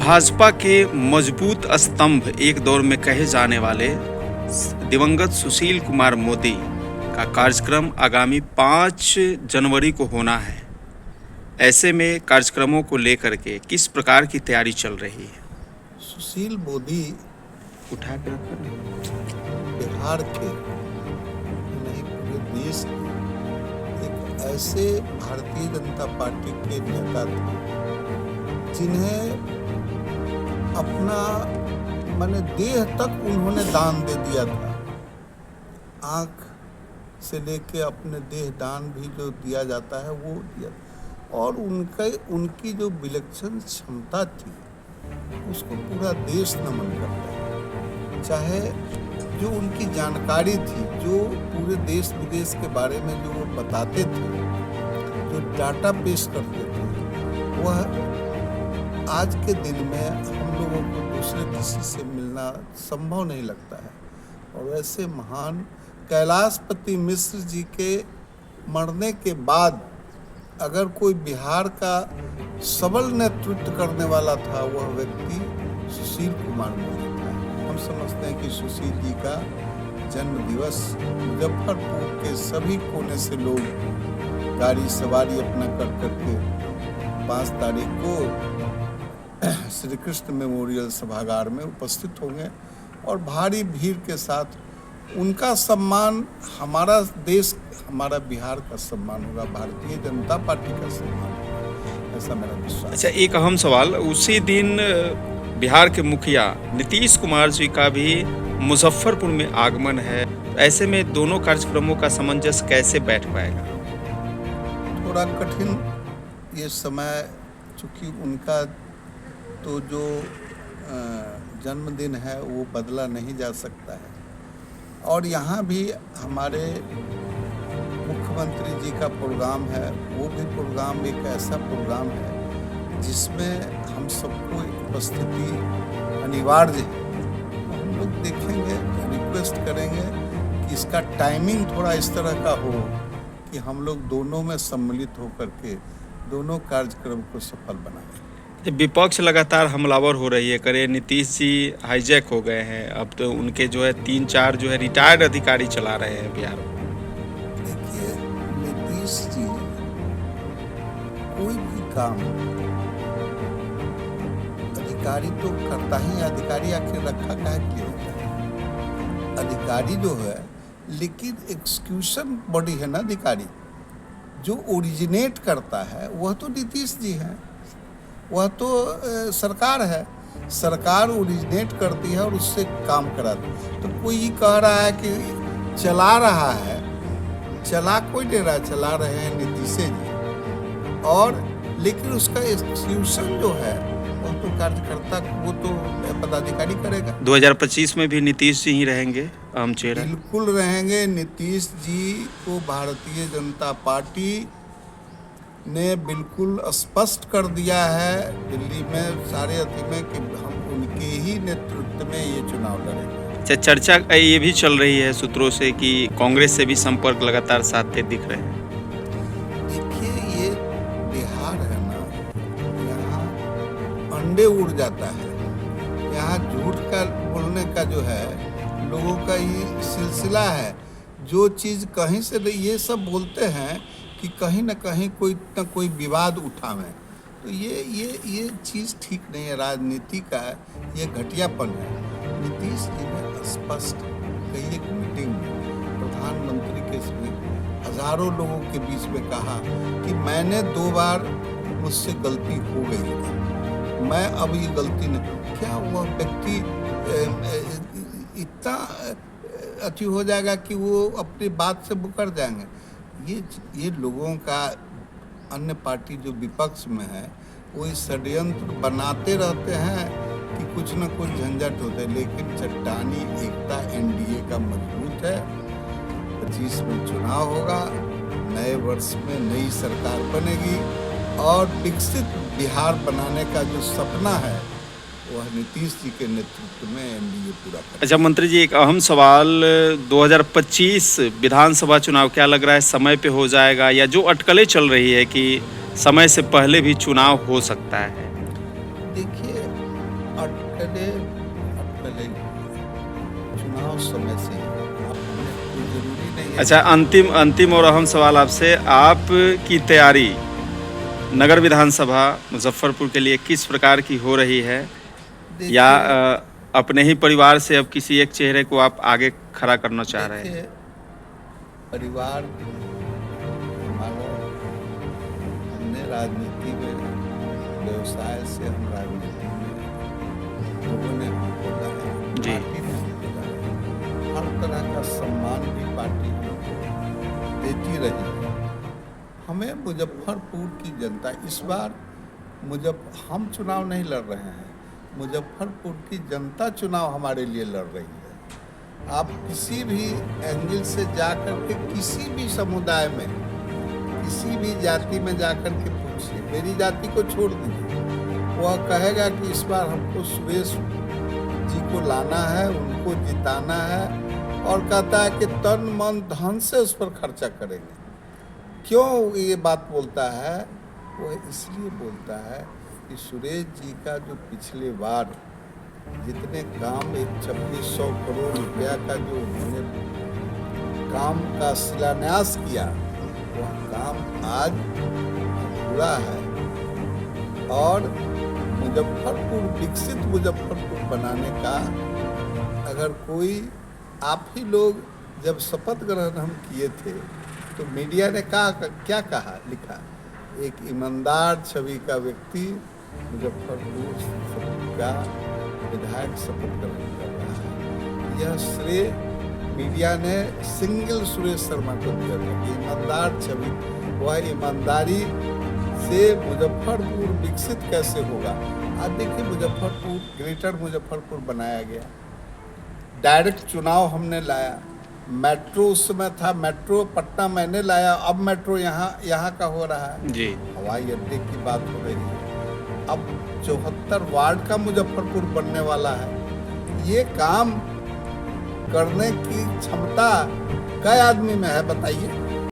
भाजपा के मजबूत स्तंभ एक दौर में कहे जाने वाले दिवंगत सुशील कुमार मोदी का कार्यक्रम आगामी 5 जनवरी को होना है। ऐसे में कार्यक्रमों को लेकर के किस प्रकार की तैयारी चल रही है? सुशील मोदी उठा के बिहार के नहीं पूरे देश के एक ऐसे भारतीय जनता पार्टी के नेता थे जिन्हें अपना माने देह तक उन्होंने दान दे दिया था। आँख से लेके अपने देह दान भी जो दिया जाता है वो दिया, और उनकी जो विलक्षण क्षमता थी उसको पूरा देश नमन करता है। चाहे जो उनकी जानकारी थी, जो पूरे देश विदेश के बारे में जो वो बताते थे, जो डाटा पेश करते थे, वह आज के दिन में हम लोगों को दूसरे किसी से मिलना संभव नहीं लगता है। और ऐसे महान कैलाशपति मिश्र जी के मरने के बाद अगर कोई बिहार का सबल नेतृत्व करने वाला था, वह व्यक्ति सुशील कुमार मोदी था। हम समझते हैं कि सुशील जी का जन्म दिवस मुजफ्फरपुर के सभी कोने से लोग गाड़ी सवारी अपना कर करके 5 तारीख को श्री कृष्ण मेमोरियल सभागार में उपस्थित होंगे और भारी भीड़ के साथ उनका सम्मान, हमारा देश, हमारा बिहार का सम्मान होगा, भारतीय जनता पार्टी का सम्मान होगा, ऐसा मेरा विश्वास। अच्छा, एक अहम सवाल, उसी दिन बिहार के मुखिया नीतीश कुमार जी का भी मुजफ्फरपुर में आगमन है। ऐसे में दोनों कार्यक्रमों का सामंजस्य कैसे बैठ पाएगा? थोड़ा कठिन ये समय, चूँकि उनका तो जो जन्मदिन है वो बदला नहीं जा सकता है। और यहाँ भी हमारे मुख्यमंत्री जी का प्रोग्राम है, वो भी प्रोग्राम एक ऐसा प्रोग्राम है जिसमें हम सबको उपस्थिति अनिवार्य है। हम लोग देखेंगे, रिक्वेस्ट करेंगे कि इसका टाइमिंग थोड़ा इस तरह का हो कि हम लोग दोनों में सम्मिलित होकर के दोनों कार्यक्रम को सफल बनाएं। विपक्ष लगातार हमलावर हो रही है, करे नीतीश जी हाईजैक हो गए हैं, अब तो उनके जो है 3-4 जो है रिटायर्ड अधिकारी चला रहे हैं बिहार में। देखिए, नीतीश जी कोई भी काम अधिकारी तो करता ही, अधिकारी आखिर रखा काहे के लिए रहता है? अधिकारी जो है, लेकिन एक्सिक्यूशन बॉडी है ना अधिकारी, जो ओरिजिनेट करता है वह तो नीतीश जी हैं, वह तो सरकार है। सरकार ओरिजिनेट करती है और उससे काम कराती है। तो कोई ये कह रहा है कि चला रहा है, चला कोई नहीं रहा, चला रहे हैं नीतीश जी, और लेकिन उसका एक्सिक्यूशन जो है वो तो कार्यकर्ता, वो तो पदाधिकारी करेगा। 2025 में भी नीतीश जी ही रहेंगे अहम चेहरा? बिल्कुल रहेंगे। नीतीश जी को भारतीय जनता पार्टी ने बिल्कुल स्पष्ट कर दिया है दिल्ली में सारे अति में कि हम उनके ही नेतृत्व में ये चुनाव लड़ेंगे। अच्छा, चर्चा ये भी चल रही है सूत्रों से कि कांग्रेस से भी संपर्क लगातार साधते दिख रहे हैं। देखिए, ये बिहार है ना, यहाँ अंडे उड़ जाता है। यहाँ झूठ का बोलने का जो है लोगों का ये सिलसिला है। जो चीज़ कहीं से ये सब बोलते हैं कि कहीं ना कहीं कोई ना कोई विवाद उठावें, तो ये चीज़ ठीक नहीं है। राजनीति का ये घटियापन है। नीतीश जी ने स्पष्ट कई एक मीटिंग में प्रधानमंत्री के हजारों लोगों के बीच में कहा कि मैंने 2 बार मुझसे गलती हो गई है, मैं अब ये गलती नहीं। क्या वह व्यक्ति इतना अति हो जाएगा कि वो अपनी बात से मुकर जाएंगे? ये लोगों का, अन्य पार्टी जो विपक्ष में है, वो षड्यंत्र बनाते रहते हैं कि कुछ न कुछ झंझट होते हैं, लेकिन चट्टानी एकता एनडीए का मजबूत है। 25 में चुनाव होगा, नए वर्ष में नई सरकार बनेगी और विकसित बिहार बनाने का जो सपना है वह नीतीश जी के नेतृत्व में एनडीए पूरा करेगा। अच्छा मंत्री जी, एक अहम सवाल, 2025 विधानसभा चुनाव क्या लग रहा है समय पे हो जाएगा, या जो अटकलें चल रही है कि समय से पहले भी चुनाव हो सकता है? देखिए, चुनाव समय से ही होगा। अब हमें कोई जरूरी नहीं है। अच्छा, अंतिम और अहम सवाल आपसे, आप की तैयारी नगर विधानसभा मुजफ्फरपुर के लिए किस प्रकार की हो रही है, या देखिए अपने ही परिवार से अब किसी एक चेहरे को आप आगे खड़ा करना चाह रहे हैं? देखिए, परिवार हमारा, हमने राजनीति में, व्यवसाय से हम राजनीति में, लोगों ने हमको लाया, जी। पार्टी ने हमको लाया। हर तरह का सम्मान भी पार्टी हमको देती रही है। हमें मुजफ्फरपुर की जनता इस बार हम चुनाव नहीं लड़ रहे हैं, मुजफ्फरपुर की जनता चुनाव हमारे लिए लड़ रही है। आप किसी भी एंगल से जाकर के किसी भी समुदाय में, किसी भी जाति में जाकर के पूछिए, मेरी जाति को छोड़ दीजिए, वह कहेगा कि इस बार हमको सुरेश जी को लाना है, उनको जिताना है, और कहता है कि तन मन धन से उस पर खर्चा करेंगे। क्यों ये बात बोलता है? वो इसलिए बोलता है कि सुरेश जी का जो पिछले बार जितने काम, 2600 करोड़ रुपया का जो उन्होंने काम का शिलान्यास किया, वह काम आज पूरा है। और मुजफ्फरपुर, विकसित मुजफ्फरपुर बनाने का, अगर कोई, आप ही लोग जब शपथ ग्रहण हम किए थे तो मीडिया ने क्या कहा, लिखा, एक ईमानदार छवि का व्यक्ति मुजफ्फरपुर का विधायक शपथ ग्रहण कर रहा है। यह श्रेय मीडिया ने सिंगल सुरेश शर्मा को दिया था कि ईमानदार छवि, वह ईमानदारी से मुजफ्फरपुर विकसित कैसे होगा। आज देखिए, मुजफ्फरपुर, ग्रेटर मुजफ्फरपुर बनाया गया, डायरेक्ट चुनाव हमने लाया, मेट्रो उस समय था, मेट्रो पटना मैंने लाया, अब मेट्रो यहाँ का हो रहा है जी। हवाई अड्डे की बात हो रही है, अब 74 वार्ड का मुजफ्फरपुर बनने वाला है। ये काम करने की क्षमता कई आदमी में है, बताइए?